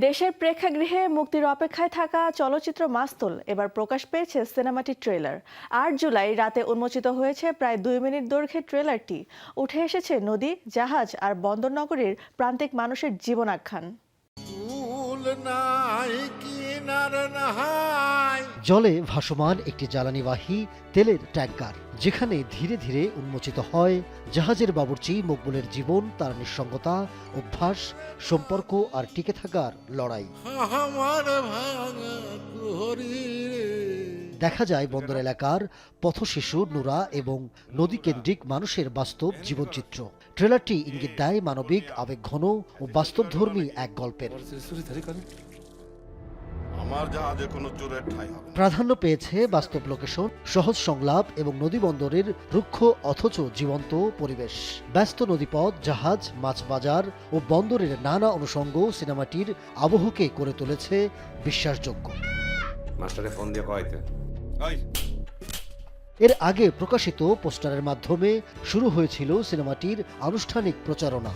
দেশের প্রেক্ষাগৃহে মুক্তির অপেক্ষায় থাকা চলচ্চিত্র মাস্তুল এবার প্রকাশ পেয়েছে সিনেমাটির ট্রেলার। ৮ জুলাই রাতে উন্মোচিত হয়েছে প্রায় ২ মিনিট দৈর্ঘ্যের ট্রেলারটি। উঠে এসেছে নদী, জাহাজ আর বন্দরনগরীর প্রান্তিক মানুষের জীবনাখ্যান। জলে ভাসমান একটি জ্বালানিবাহী তেলের ট্যাঙ্কার, যেখানে ধীরে ধীরে উন্মোচিত হয় জাহাজের বাবুর্চি মকবুলের জীবন, তার নিঃসঙ্গতা, অভ্যাস, সম্পর্ক আর টিকে থাকার লড়াই। দেখা যায় বন্দর এলাকার পথশিশু নুরা এবং নদীকেন্দ্রিক মানুষের বাস্তব জীবনচিত্র। ট্রেলারটি ইঙ্গিত দেয় মানবিক, আবেগঘন ও বাস্তবধর্মী এক গল্পের। প্রাধান্য পেয়েছে বাস্তব লোকেশন, সহজ সংলাপ এবং নদী বন্দরের রুক্ষ অথচ জীবন্ত পরিবেশ। ব্যস্ত নদীপথ, জাহাজ, মাছ বাজার ও বন্দরের নানা অনুষঙ্গ সিনেমাটির আবহকে করে তুলেছে বিশ্বাসযোগ্য। এর আগে প্রকাশিত পোস্টারের মাধ্যমে শুরু হয়েছিল সিনেমাটির আনুষ্ঠানিক প্রচারণা।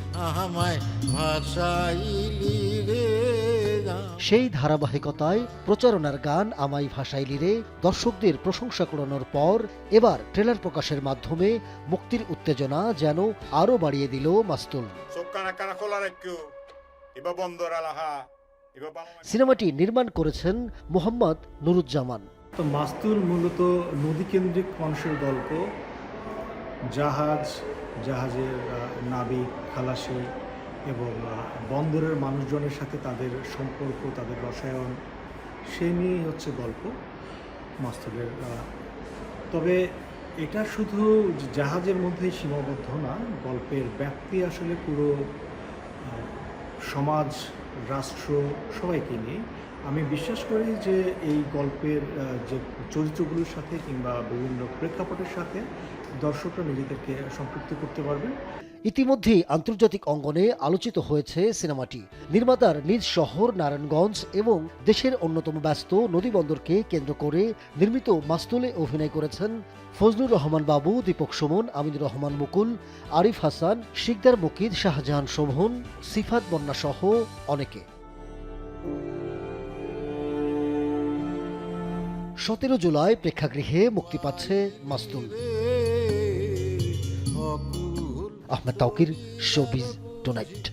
সেই ধারাবাহিকতায় প্রচারণার গান আমায় ভাসাইলি রে দর্শকদের প্রশংসা কুড়ানোর পর এবার ট্রেলার প্রকাশের মাধ্যমে মুক্তির উত্তেজনা যেন আরো বাড়িয়ে দিল মাস্তুল। সিনেমাটি নির্মাণ করেছেন মোহাম্মদ নুরুজ্জামান। তো মাস্তুল মূলত নদীকেন্দ্রিক মানুষের গল্প। জাহাজের নাবিক, খালাসি এবং বন্দরের মানুষজনের সাথে তাদের সম্পর্ক, তাদের রসায়ন, সে নিয়েই হচ্ছে গল্প মাস্তুলের। তবে এটা শুধু জাহাজের মধ্যেই সীমাবদ্ধ না, গল্পের ব্যাপ্তি আসলে পুরো সমাজ, রাষ্ট্র সবাইকে নিয়ে। আমি বিশ্বাস করি যে এই গল্পের যে চরিত্রগুলোর সাথে কিংবা বিভিন্ন প্রেক্ষাপটের সাথে দর্শকরা নিজেদেরকে সম্পৃক্ত করতে পারবেন। ইতিমধ্যেই আন্তর্জাতিক অঙ্গনে আলোচিত হয়েছে সিনেমাটি। নির্মাতার নিজ শহর নারায়ণগঞ্জ এবং দেশের অন্যতম ব্যস্ত নদীবন্দরকে কেন্দ্র করে নির্মিত মাস্তুলে অভিনয় করেছেন ফজলুর রহমান বাবু, দীপক সুমন, আমিনুর রহমান মুকুল, আরিফ হাসান, শিকদার মুকিদ, শাহজাহান শোভন, সিফাত বন্যা সহ অনেকে। 17 জুলাই প্রেক্ষাগৃহে মুক্তি পাচ্ছে মাস্তুল। Ahmed Taukir, showbiz tonight.